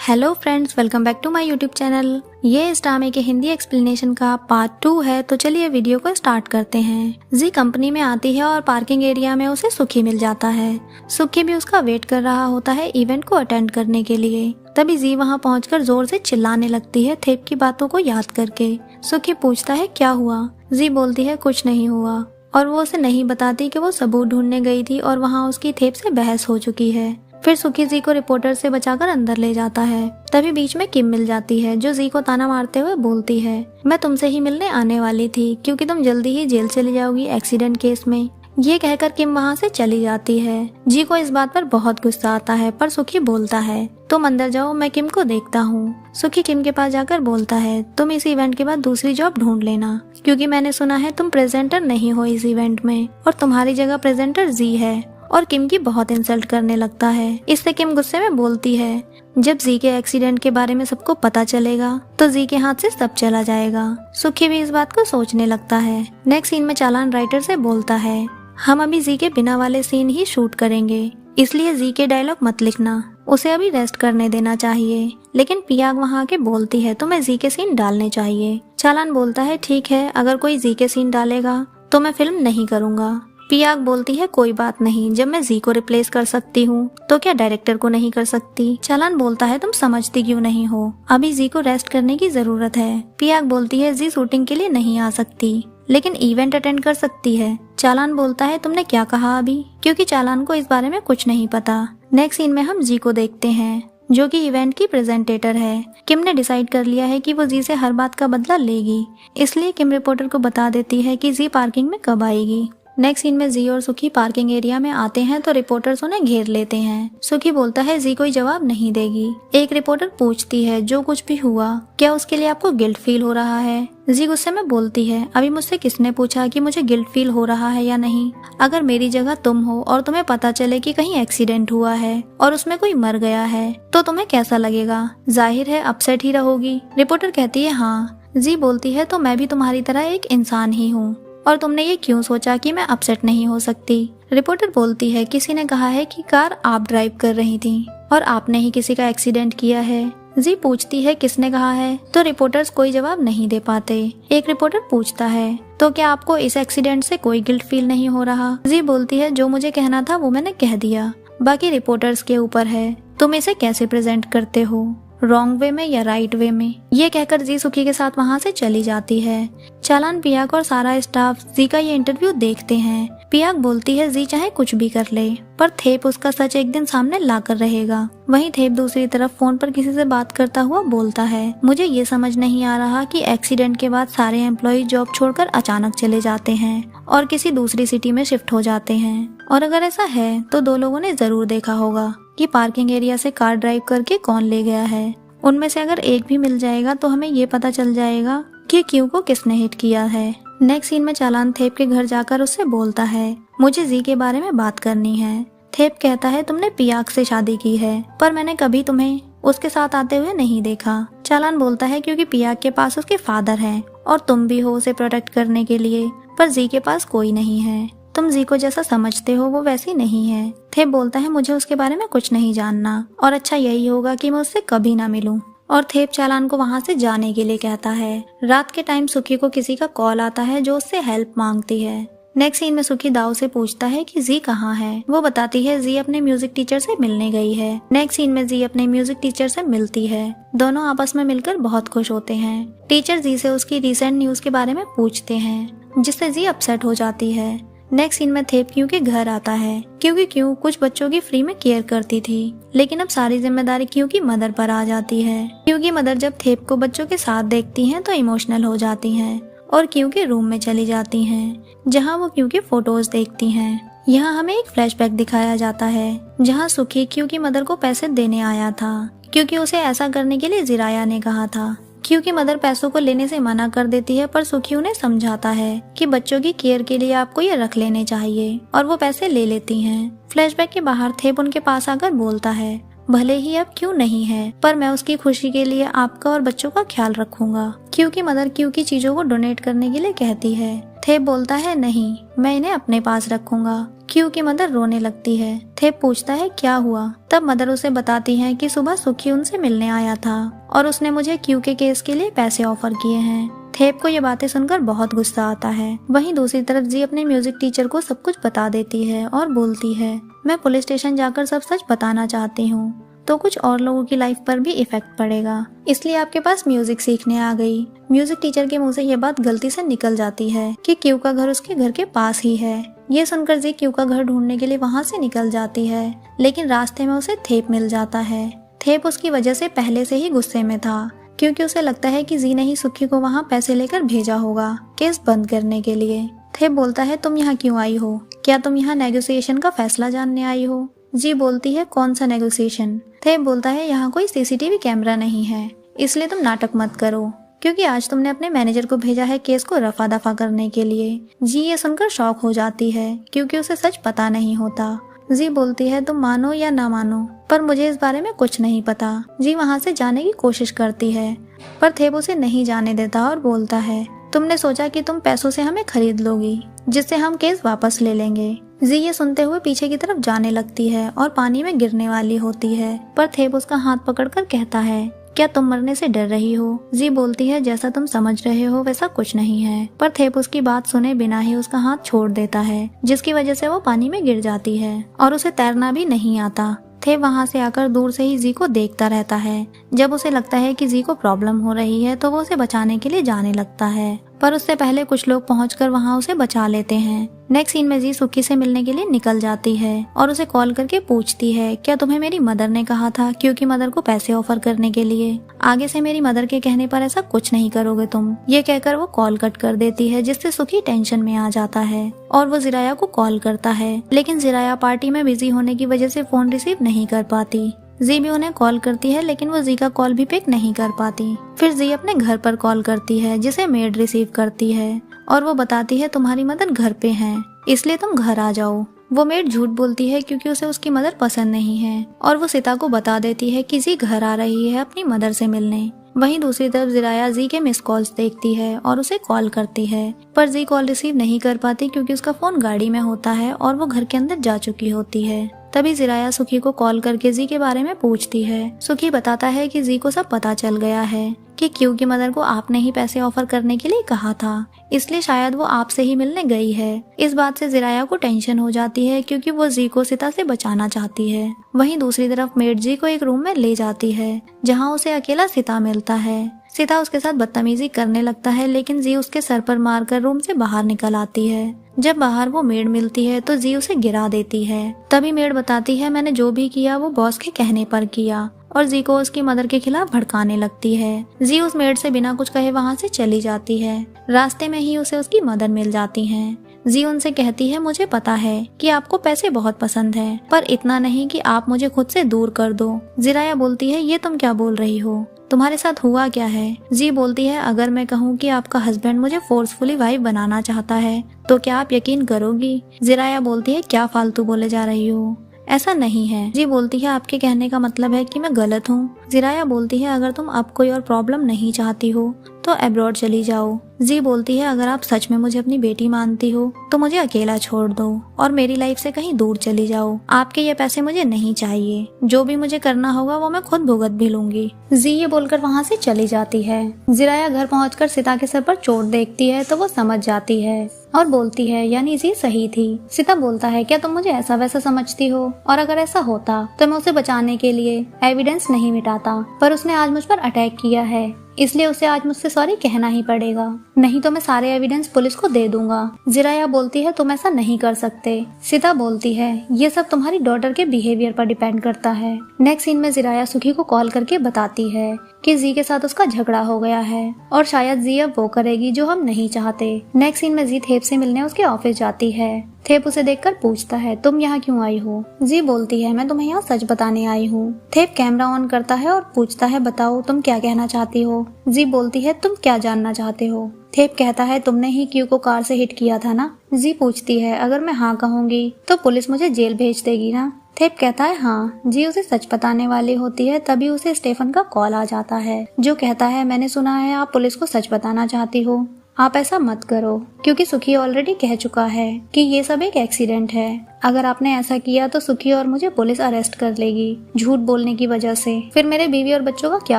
Hello friends, welcome back to my YouTube channel. ये इस ड्रामे के हिंदी एक्सप्लेनेशन का पार्ट 2 है। तो चलिए वीडियो को स्टार्ट करते हैं। जी कंपनी में आती है और पार्किंग एरिया में उसे सुखी मिल जाता है। सुखी भी उसका वेट कर रहा होता है इवेंट को अटेंड करने के लिए। तभी जी वहाँ पहुंचकर जोर से चिल्लाने लगती है थेप की बातों को याद करके। सुखी पूछता है क्या हुआ। जी बोलती है कुछ नहीं हुआ और वो उसे नहीं बताती कि वो सबूत ढूंढने गई थी और वहाँ उसकी थेप से बहस हो चुकी है। फिर सुखी जी को रिपोर्टर से बचाकर अंदर ले जाता है। तभी बीच में किम मिल जाती है जो जी को ताना मारते हुए बोलती है, मैं तुमसे ही मिलने आने वाली थी क्योंकि तुम जल्दी ही जेल चली जाओगी एक्सीडेंट केस में। ये कहकर किम वहाँ से चली जाती है। जी को इस बात पर बहुत गुस्सा आता है पर सुखी बोलता है तुम अंदर जाओ, मैं किम को देखता हूँ। सुखी किम के पास जाकर बोलता है तुम इस इवेंट के बाद दूसरी जॉब ढूंढ लेना क्योंकि मैंने सुना है तुम प्रेजेंटर नहीं हो इस इवेंट में और तुम्हारी जगह प्रेजेंटर जी है। और किम की बहुत इंसल्ट करने लगता है। इससे किम गुस्से में बोलती है जब जी के एक्सीडेंट के बारे में सबको पता चलेगा तो जी के हाथ से सब चला जाएगा। सुखी भी इस बात को सोचने लगता है। नेक्स्ट सीन में चालान राइटर से बोलता है हम अभी जी के बिना वाले सीन ही शूट करेंगे, इसलिए जी के डायलॉग मत लिखना, उसे अभी रेस्ट करने देना चाहिए। लेकिन पियाग वहाँ आके बोलती है तुम्हें जी के सीन डालने चाहिए। चालान बोलता है ठीक है, अगर कोई जी के सीन डालेगा तो मैं फिल्म नहीं करूँगा। पियाग बोलती है कोई बात नहीं, जब मैं जी को रिप्लेस कर सकती हूँ तो क्या डायरेक्टर को नहीं कर सकती। चालान बोलता है तुम समझती क्यों नहीं हो, अभी जी को रेस्ट करने की जरूरत है। पियाग बोलती है जी शूटिंग के लिए नहीं आ सकती लेकिन इवेंट अटेंड कर सकती है। चालान बोलता है तुमने क्या कहा अभी, क्योंकि चालान को इस बारे में कुछ नहीं पता। नेक्स्ट सीन में हम जी को देखते हैं जो कि इवेंट की प्रेजेंटेटर है। किम ने डिसाइड कर लिया है कि वो जी से हर बात का बदला लेगी, इसलिए किम रिपोर्टर को बता देती है कि जी पार्किंग में कब आएगी। नेक्स्ट सीन में जी और सुखी पार्किंग एरिया में आते हैं तो रिपोर्टर्स उन्हें घेर लेते हैं। सुखी बोलता है जी कोई जवाब नहीं देगी। एक रिपोर्टर पूछती है जो कुछ भी हुआ क्या उसके लिए आपको गिल्ट फील हो रहा है। जी गुस्से में बोलती है अभी मुझसे किसने पूछा कि मुझे गिल्ट फील हो रहा है या नहीं। अगर मेरी जगह तुम हो और तुम्हें पता चले कि कहीं एक्सीडेंट हुआ है और उसमें कोई मर गया है तो तुम्हें कैसा लगेगा। जाहिर है अपसेट ही रहोगी। रिपोर्टर कहती है हाँ। जी बोलती है तो मैं भी तुम्हारी तरह एक इंसान ही हूँ और तुमने ये क्यों सोचा कि मैं अपसेट नहीं हो सकती। रिपोर्टर बोलती है किसी ने कहा है कि कार आप ड्राइव कर रही थी और आपने ही किसी का एक्सीडेंट किया है। जी पूछती है किसने कहा है तो रिपोर्टर्स कोई जवाब नहीं दे पाते। एक रिपोर्टर पूछता है तो क्या आपको इस एक्सीडेंट से कोई गिल्ट फील नहीं हो रहा। जी बोलती है जो मुझे कहना था वो मैंने कह दिया, बाकी रिपोर्टर्स के ऊपर है तुम इसे कैसे प्रेजेंट करते हो, रॉन्ग वे में या राइट वे में। ये कहकर जी सुखी के साथ वहाँ से चली जाती है। चालान, पियाग और सारा स्टाफ जी का ये इंटरव्यू देखते हैं। पियाग बोलती है जी चाहे कुछ भी कर ले पर थेप उसका सच एक दिन सामने लाकर रहेगा। वहीं थेप दूसरी तरफ फोन पर किसी से बात करता हुआ बोलता है मुझे ये समझ नहीं आ रहा कि एक्सीडेंट के बाद सारे एम्प्लॉय जॉब छोड़कर अचानक चले जाते हैं और किसी दूसरी सिटी में शिफ्ट हो जाते हैं, और अगर ऐसा है तो दो लोगों ने जरूर देखा होगा कि पार्किंग एरिया से कार ड्राइव करके कौन ले गया है। उनमें से अगर एक भी मिल जाएगा तो हमें ये पता चल जाएगा कि क्यू को किसने हिट किया है। नेक्स्ट सीन में चालान थेप के घर जाकर उससे बोलता है मुझे जी के बारे में बात करनी है। थेप कहता है तुमने पियाग से शादी की है पर मैंने कभी तुम्हें उसके साथ आते हुए नहीं देखा। चालान बोलता है क्योंकि पियाग के पास उसके फादर हैं और तुम भी हो उसे प्रोटेक्ट करने के लिए, पर जी के पास कोई नहीं है। तुम जी को जैसा समझते हो वो वैसी नहीं है। थेप बोलता है मुझे उसके बारे में कुछ नहीं जानना और अच्छा यही होगा कि मैं उससे कभी ना मिलूं। और थेप चालान को वहाँ से जाने के लिए कहता है। रात के टाइम सुखी को किसी का कॉल आता है जो उससे हेल्प मांगती है। नेक्स्ट सीन में सुखी दाऊ से पूछता है कि जी कहाँ है। वो बताती है जी अपने म्यूजिक टीचर से मिलने गई है। नेक्स्ट सीन में जी अपने म्यूजिक टीचर से मिलती है। दोनों आपस में मिलकर बहुत खुश होते हैं। टीचर जी से उसकी रिसेंट न्यूज के बारे में पूछते हैं जिससे जी अपसेट हो जाती है। नेक्स्ट सीन में थेप क्यू के घर आता है क्योंकि क्यू कुछ बच्चों की फ्री में केयर करती थी लेकिन अब सारी जिम्मेदारी क्यू की मदर पर आ जाती है। क्यू की मदर जब थेप को बच्चों के साथ देखती हैं तो इमोशनल हो जाती हैं और क्यू के रूम में चली जाती हैं जहां वो क्यू के फोटोज देखती हैं। यहाँ हमें एक फ्लैशबैक दिखाया जाता है जहाँ सुखी क्यू की मदर को पैसे देने आया था क्योंकि उसे ऐसा करने के लिए जिराया ने कहा था। क्यू की मदर पैसों को लेने से मना कर देती है पर सुखी उन्हें समझाता है कि बच्चों की केयर के लिए आपको ये रख लेने चाहिए और वो पैसे ले लेती हैं। फ्लैशबैक के बाहर थेप उनके पास आकर बोलता है भले ही अब क्यू नहीं है पर मैं उसकी खुशी के लिए आपका और बच्चों का ख्याल रखूंगा। क्यू की मदर क्यू की चीजों को डोनेट करने के लिए कहती है। थेप बोलता है नहीं, मैं इन्हें अपने पास रखूंगा। क्यू की मदर रोने लगती है। थेप पूछता है क्या हुआ। तब मदर उसे बताती है कि सुबह सुखी उनसे मिलने आया था और उसने मुझे क्यू के केस के लिए पैसे ऑफर किए हैं। थेप को ये बातें सुनकर बहुत गुस्सा आता है। वहीं दूसरी तरफ जी अपने म्यूजिक टीचर को सब कुछ बता देती है और बोलती है मैं पुलिस स्टेशन जाकर सब सच बताना चाहती हूँ, तो कुछ और लोगों की लाइफ पर भी इफेक्ट पड़ेगा, इसलिए आपके पास म्यूजिक सीखने आ गई। म्यूजिक टीचर के मुंह से ये बात गलती से निकल जाती है कि क्यू का घर उसके घर के पास ही है। ये सुनकर जी क्यू का घर ढूंढने के लिए वहाँ से निकल जाती है, लेकिन रास्ते में उसे थेप मिल जाता है। थेप उसकी वजह से पहले से ही गुस्से में था, क्योंकि उसे लगता है कि जी ने ही सुखी को वहाँ पैसे लेकर भेजा होगा केस बंद करने के लिए। थेप बोलता है तुम यहाँ क्यों आई हो, क्या तुम यहाँ नेगोशिएशन का फैसला जानने आई हो। जी बोलती है कौन सा नेगोशिएशन। थेप बोलता है यहाँ कोई सीसीटीवी कैमरा नहीं है, इसलिए तुम नाटक मत करो, क्योंकि आज तुमने अपने मैनेजर को भेजा है केस को रफा दफा करने के लिए। जी ये सुनकर शॉक हो जाती है, क्योंकि उसे सच पता नहीं होता। जी बोलती है तुम मानो या ना मानो, पर मुझे इस बारे में कुछ नहीं पता। जी वहाँ से जाने की कोशिश करती है, पर थेप उसे नहीं जाने देता और बोलता है तुमने सोचा कि तुम पैसों से हमें खरीद लोगी, जिससे हम केस वापस ले लेंगे। जी ये सुनते हुए पीछे की तरफ जाने लगती है और पानी में गिरने वाली होती है, पर थेप उसका हाथ पकड़कर कहता है क्या तुम मरने से डर रही हो। जी बोलती है जैसा तुम समझ रहे हो वैसा कुछ नहीं है, पर थेप उसकी बात सुने बिना ही उसका हाथ छोड़ देता है, जिसकी वजह से वो पानी में गिर जाती है और उसे तैरना भी नहीं आता। थेप वहाँ से आकर दूर से ही जी को देखता रहता है। जब उसे लगता है कि जी को प्रॉब्लम हो रही है तो वो उसे बचाने के लिए जाने लगता है, पर उससे पहले कुछ लोग पहुंचकर वहाँ उसे बचा लेते हैं। नेक्स्ट सीन में जी सुखी से मिलने के लिए निकल जाती है और उसे कॉल करके पूछती है क्या तुम्हें मेरी मदर ने कहा था क्योंकि मदर को पैसे ऑफर करने के लिए, आगे से मेरी मदर के कहने पर ऐसा कुछ नहीं करोगे तुम। ये कहकर वो कॉल कट कर देती है, जिससे सुखी टेंशन में आ जाता है और वो जिराया को कॉल करता है, लेकिन जिराया पार्टी में बिजी होने की वजह से फोन रिसीव नहीं कर पाती। जी भी उन्हें कॉल करती है, लेकिन वो जी का कॉल भी पिक नहीं कर पाती। फिर जी अपने घर पर कॉल करती है, जिसे मेड रिसीव करती है और वो बताती है तुम्हारी मदर घर पे है, इसलिए तुम घर आ जाओ। वो मेड झूठ बोलती है क्योंकि उसे उसकी मदर पसंद नहीं है और वो सीता को बता देती है कि जी घर आ रही है अपनी मदर से मिलने। वहीं दूसरी तरफ जिराया जी के मिस कॉल्स देखती है और उसे कॉल करती है, पर जी कॉल रिसीव नहीं कर पाती क्योंकि उसका फोन गाड़ी में होता है और वो घर के अंदर जा चुकी होती है। तभी जिराया सुखी को कॉल करके जी के बारे में पूछती है। सुखी बताता है कि जी को सब पता चल गया है कि क्यू की मदर को आपने ही पैसे ऑफर करने के लिए कहा था, इसलिए शायद वो आपसे ही मिलने गई है। इस बात से जिराया को टेंशन हो जाती है क्योंकि वो जी को सीता से बचाना चाहती है। वहीं दूसरी तरफ मेड जी को एक रूम में ले जाती है जहाँ उसे अकेला सीता मिलता है। सीता उसके साथ बदतमीजी करने लगता है, लेकिन जी उसके सर पर मारकर रूम से बाहर निकल आती है। जब बाहर वो मेड मिलती है तो जी उसे गिरा देती है। तभी मेड बताती है मैंने जो भी किया वो बॉस के कहने पर किया और जी को उसकी मदर के खिलाफ भड़काने लगती है। जी उस मेड से बिना कुछ कहे वहाँ से चली जाती है। रास्ते में ही उसे उसकी मदर मिल जाती हैं। जी उनसे कहती है मुझे पता है कि आपको पैसे बहुत पसंद है, पर इतना नहीं कि आप मुझे खुद से दूर कर दो। जिराया बोलती है ये तुम क्या बोल रही हो, तुम्हारे साथ हुआ क्या है। जी बोलती है अगर मैं कहूँ कि आपका हस्बैंड मुझे फोर्सफुली वाइफ बनाना चाहता है तो क्या आप यकीन करोगी। जिराया बोलती है क्या फालतू बोले जा रही हो, ऐसा नहीं है। जी बोलती है आपके कहने का मतलब है कि मैं गलत हूँ। जिराया बोलती है अगर तुम अब कोई और प्रॉब्लम नहीं चाहती हो तो अब्रॉड चली जाओ। जी बोलती है अगर आप सच में मुझे अपनी बेटी मानती हो तो मुझे अकेला छोड़ दो और मेरी लाइफ से कहीं दूर चली जाओ। आपके ये पैसे मुझे नहीं चाहिए, जो भी मुझे करना होगा वो मैं खुद भुगत भी लूंगी। जी ये बोलकर वहाँ से चली जाती है। जिराया घर पहुंचकर सीता के सर पर चोट देखती है तो वो समझ जाती है और बोलती है यानी जी सही थी। सीता बोलता है क्या तुम मुझे ऐसा वैसा समझती हो, और अगर ऐसा होता तो मैं उसे बचाने के लिए एविडेंस नहीं मिटाता, पर उसने आज मुझ पर अटैक किया है इसलिए उसे आज मुझसे सॉरी कहना ही पड़ेगा, नहीं तो मैं सारे एविडेंस पुलिस को दे दूंगा। जिराया बोलती है तुम ऐसा नहीं कर सकते। सीता बोलती है ये सब तुम्हारी डॉटर के बिहेवियर पर डिपेंड करता है। नेक्स्ट सीन में जिराया सुखी को कॉल करके बताती है कि जी के साथ उसका झगड़ा हो गया है और शायद जी अब वो करेगी जो हम नहीं चाहते। नेक्स्ट सीन में जी थेप से मिलने उसके ऑफिस जाती है। थेप उसे देखकर पूछता है तुम यहाँ क्यों आई हो। जी बोलती है मैं तुम्हें यहाँ सच बताने आई हूँ। थेप कैमरा ऑन करता है और पूछता है बताओ तुम क्या कहना चाहती हो। जी बोलती है तुम क्या जानना चाहते हो। थेप कहता है तुमने ही क्यू को कार से हिट किया था ना। जी पूछती है अगर मैं हाँ कहूँगी तो पुलिस मुझे जेल भेज देगी ना। थेप कहता है हाँ। जी उसे सच बताने वाली होती है, तभी उसे स्टेफन का कॉल आ जाता है जो कहता है मैंने सुना है आप पुलिस को सच बताना चाहती हो, आप ऐसा मत करो, क्योंकि सुखी ऑलरेडी कह चुका है कि ये सब एक एक्सीडेंट है। अगर आपने ऐसा किया तो सुखी और मुझे पुलिस अरेस्ट कर लेगी झूठ बोलने की वजह से। फिर मेरे बीवी और बच्चों का क्या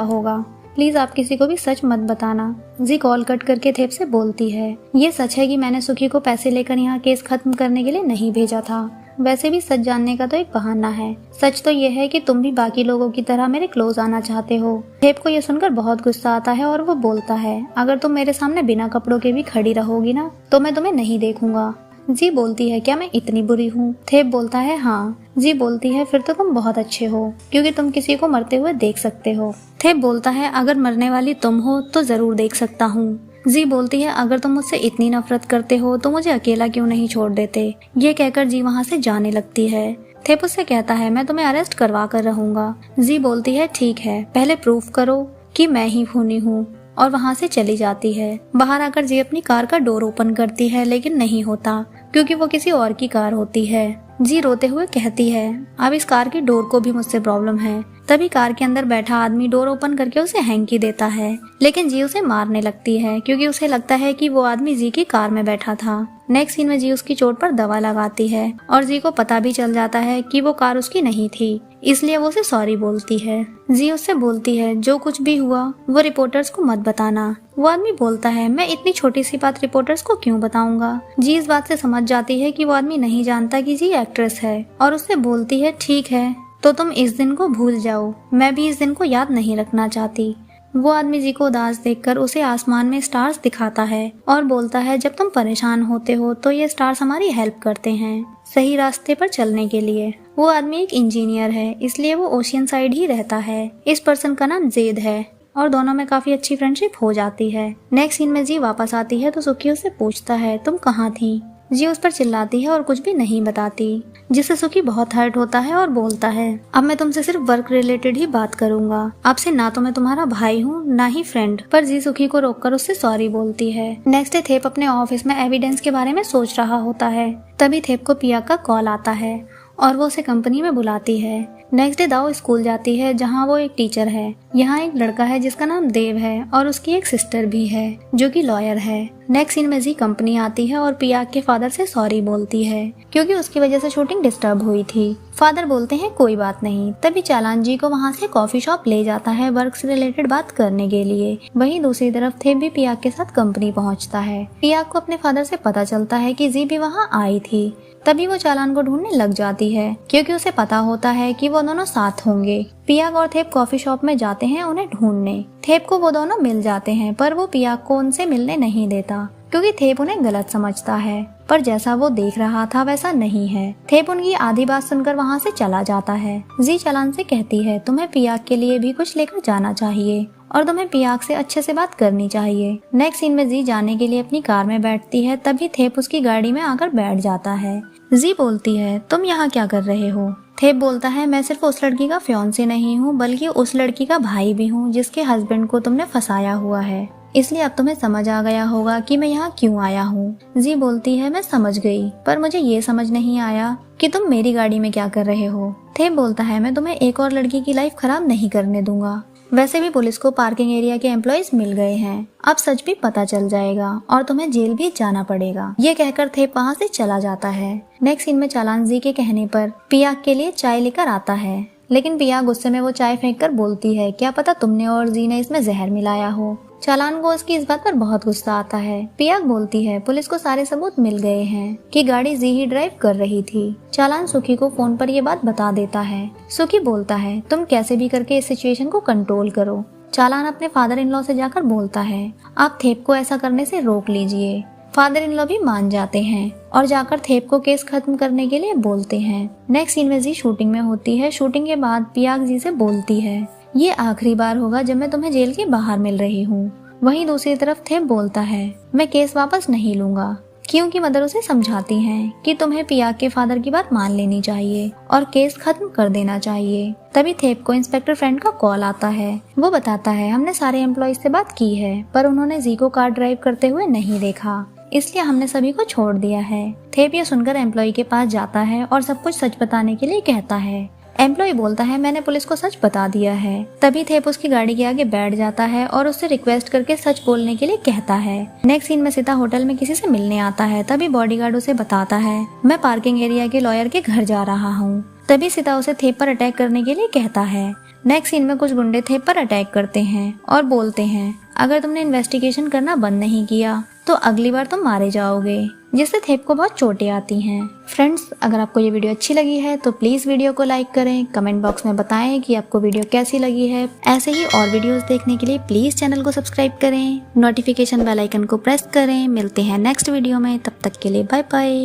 होगा? प्लीज आप किसी को भी सच मत बताना। जी कॉल कट करके थेप से बोलती है, ये सच है कि मैंने सुखी को पैसे लेकर यहाँ केस खत्म करने के लिए नहीं भेजा था। वैसे भी सच जानने का तो एक बहाना है। सच तो ये है कि तुम भी बाकी लोगों की तरह मेरे क्लोज आना चाहते हो। थेप को ये सुनकर बहुत गुस्सा आता है और वो बोलता है, अगर तुम मेरे सामने बिना कपड़ों के भी खड़ी रहोगी ना तो मैं तुम्हें नहीं देखूंगा। जी बोलती है, क्या मैं इतनी बुरी हूँ? थेप बोलता है, हाँ। जी बोलती है, फिर तो तुम बहुत अच्छे हो, क्योंकि तुम किसी को मरते हुए देख सकते हो। थेप बोलता है, अगर मरने वाली तुम हो तो जरूर देख सकता हूँ। जी बोलती है, अगर तुम मुझसे इतनी नफरत करते हो तो मुझे अकेला क्यों नहीं छोड़ देते? ये कहकर जी वहाँ से जाने लगती है। थेप उससे कहता है, मैं तुम्हें अरेस्ट करवा कर रहूंगा। जी बोलती है, ठीक है, पहले प्रूफ करो कि मैं ही खूनी हूँ, और वहाँ से चली जाती है। बाहर आकर जी अपनी कार का डोर ओपन करती है, लेकिन नहीं होता, क्योंकि वो किसी और की कार होती है। जी रोते हुए कहती है, अब इस कार की डोर को भी मुझसे प्रॉब्लम है। तभी कार के अंदर बैठा आदमी डोर ओपन करके उसे हैंकी देता है, लेकिन जी उसे मारने लगती है, क्योंकि उसे लगता है कि वो आदमी जी की कार में बैठा था। नेक्स्ट सीन में जी उसकी चोट पर दवा लगाती है और जी को पता भी चल जाता है कि वो कार उसकी नहीं थी, इसलिए वो उसे सॉरी बोलती है। जी उससे बोलती है, जो कुछ भी हुआ वो रिपोर्टर्स को मत बताना। वो आदमी बोलता है, मैं इतनी छोटी सी बात रिपोर्टर्स को क्यों बताऊंगा? जी इस बात से समझ जाती है कि वो आदमी नहीं जानता कि जी एक्ट्रेस है, और उससे बोलती है, ठीक है तो तुम इस दिन को भूल जाओ, मैं भी इस दिन को याद नहीं रखना चाहती। वो आदमी जी को उदास देखकर उसे आसमान में स्टार्स दिखाता है और बोलता है, जब तुम परेशान होते हो तो ये स्टार्स हमारी हेल्प करते हैं सही रास्ते पर चलने के लिए। वो आदमी एक इंजीनियर है, इसलिए वो ओशियन साइड ही रहता है। इस पर्सन का नाम जेद है और दोनों में काफी अच्छी फ्रेंडशिप हो जाती है। नेक्स्ट सीन में जी वापस आती है तो सुखी उससे पूछता है, तुम कहाँ थी? जी उस पर चिल्लाती है और कुछ भी नहीं बताती, जिससे सुखी बहुत हर्ट होता है और बोलता है, अब मैं तुमसे सिर्फ वर्क रिलेटेड ही बात करूंगा, आपसे ना तो मैं तुम्हारा भाई हूँ ना ही फ्रेंड। पर जी सुखी को रोककर उससे सॉरी बोलती है। नेक्स्ट डे थेप अपने ऑफिस में एविडेंस के बारे में सोच रहा होता है। तभी थेप को पिया का कॉल आता है और वो उसे कंपनी में बुलाती है। नेक्स्ट डे दाओ स्कूल जाती है, जहाँ वो एक टीचर है। यहाँ एक लड़का है जिसका नाम देव है और उसकी एक सिस्टर भी है जो कि लॉयर है। नेक्स्ट सीन में जी कंपनी आती है और पियाक के फादर से सॉरी बोलती है, क्योंकि उसकी वजह से शूटिंग डिस्टर्ब हुई थी। फादर बोलते हैं कोई बात नहीं। तभी चालान जी को वहाँ से कॉफी शॉप ले जाता है वर्क से रिलेटेड बात करने के लिए। वहीं दूसरी तरफ थेप भी पियाक के साथ कंपनी पहुँचता है। पियाक को अपने फादर से पता चलता है कि जी भी वहाँ आई थी। तभी वो चालान को ढूंढने लग जाती है, क्योंकि उसे पता होता है कि वो दोनों साथ होंगे। पियाक और थेप कॉफी शॉप में जाते हैं उन्हें ढूंढने। थेप को वो दोनों मिल जाते हैं, पर वो पियाक को उनसे मिलने नहीं देता, क्योंकि थेप उन्हें गलत समझता है। पर जैसा वो देख रहा था वैसा नहीं है। थेप उनकी आधी बात सुनकर वहाँ से चला जाता है। जी चालान से कहती है, तुम्हें पियाक के लिए भी कुछ लेकर जाना चाहिए और तुम्हें पियाक से अच्छे से बात करनी चाहिए। नेक्स्ट सीन में जी जाने के लिए अपनी कार में बैठती है। तभी थेप उसकी गाड़ी में आकर बैठ जाता है। जी बोलती है, तुम यहाँ क्या कर रहे हो? थेप बोलता है, मैं सिर्फ उस लड़की का फियांसे नहीं हूँ, बल्कि उस लड़की का भाई भी हूँ जिसके हस्बैंड को तुमने फंसाया हुआ है। इसलिए अब तुम्हें समझ आ गया होगा कि मैं यहाँ क्यों आया हूँ। जी बोलती है, मैं समझ गई, पर मुझे ये समझ नहीं आया कि तुम मेरी गाड़ी में क्या कर रहे हो। थेप बोलता है, मैं तुम्हें एक और लड़की की लाइफ खराब नहीं करने दूंगा। वैसे भी पुलिस को पार्किंग एरिया के एम्प्लॉयज मिल गए हैं, अब सच भी पता चल जाएगा और तुम्हें जेल भी जाना पड़ेगा। ये कहकर थेप वहाँ से चला जाता है। नेक्स्ट सीन में चालान जी के कहने पर पियाक के लिए चाय लेकर आता है, लेकिन पियाक गुस्से में वो चाय फेंक कर बोलती है, क्या पता तुमने और जी ने इसमें जहर मिलाया हो। चालान को उसकी इस बात पर बहुत गुस्सा आता है। पियाक बोलती है, पुलिस को सारे सबूत मिल गए हैं कि गाड़ी जी ही ड्राइव कर रही थी। चालान सुखी को फोन पर ये बात बता देता है। सुखी बोलता है, तुम कैसे भी करके इस सिचुएशन को कंट्रोल करो। चालान अपने फादर इन लॉ से जाकर बोलता है, आप थेप को ऐसा करने से रोक लीजिए। फादर इन लॉ भी मान जाते हैं और जाकर थेप को केस खत्म करने के लिए बोलते हैं। नेक्स्ट सीन में जी शूटिंग में होती है। शूटिंग के बाद पियाक जी से बोलती है, ये आखिरी बार होगा जब मैं तुम्हें जेल के बाहर मिल रही हूँ। वहीं दूसरी तरफ थेप बोलता है, मैं केस वापस नहीं लूंगा, क्योंकि मदर उसे समझाती हैं कि तुम्हें पियाक के फादर की बात मान लेनी चाहिए और केस खत्म कर देना चाहिए। तभी थेप को इंस्पेक्टर फ्रेंड का कॉल आता है। वो बताता है, हमने सारे एम्प्लॉयज से बात की है, पर उन्होंने जी को कार ड्राइव करते हुए नहीं देखा, इसलिए हमने सभी को छोड़ दिया है। थेप ये सुनकर एम्प्लॉय के पास जाता है और सब कुछ सच बताने के लिए कहता है। एम्प्लॉय बोलता है मैंने पुलिस को सच बता दिया है। तभी थेप उसकी गाड़ी के आगे बैठ जाता है और उससे रिक्वेस्ट करके सच बोलने के लिए कहता है। नेक्स्ट सीन में सीता होटल में किसी से मिलने आता है। तभी बॉडीगार्ड उसे बताता है मैं पार्किंग एरिया के लॉयर के घर जा रहा हूँ। तभी सीता उसे थेप पर अटैक करने के लिए कहता है। नेक्स्ट सीन में कुछ गुंडे थेप पर अटैक करते हैं और बोलते हैं अगर तुमने इन्वेस्टिगेशन करना बंद नहीं किया तो अगली बार तुम मारे जाओगे, जिससे थेप को बहुत चोटें आती हैं। फ्रेंड्स, अगर आपको ये वीडियो अच्छी लगी है तो प्लीज वीडियो को लाइक करें, कमेंट बॉक्स में बताएं कि आपको वीडियो कैसी लगी है। ऐसे ही और वीडियोस देखने के लिए प्लीज चैनल को सब्सक्राइब करें, नोटिफिकेशन बेल आइकन को प्रेस करें। मिलते हैं नेक्स्ट वीडियो में, तब तक के लिए बाय बाय।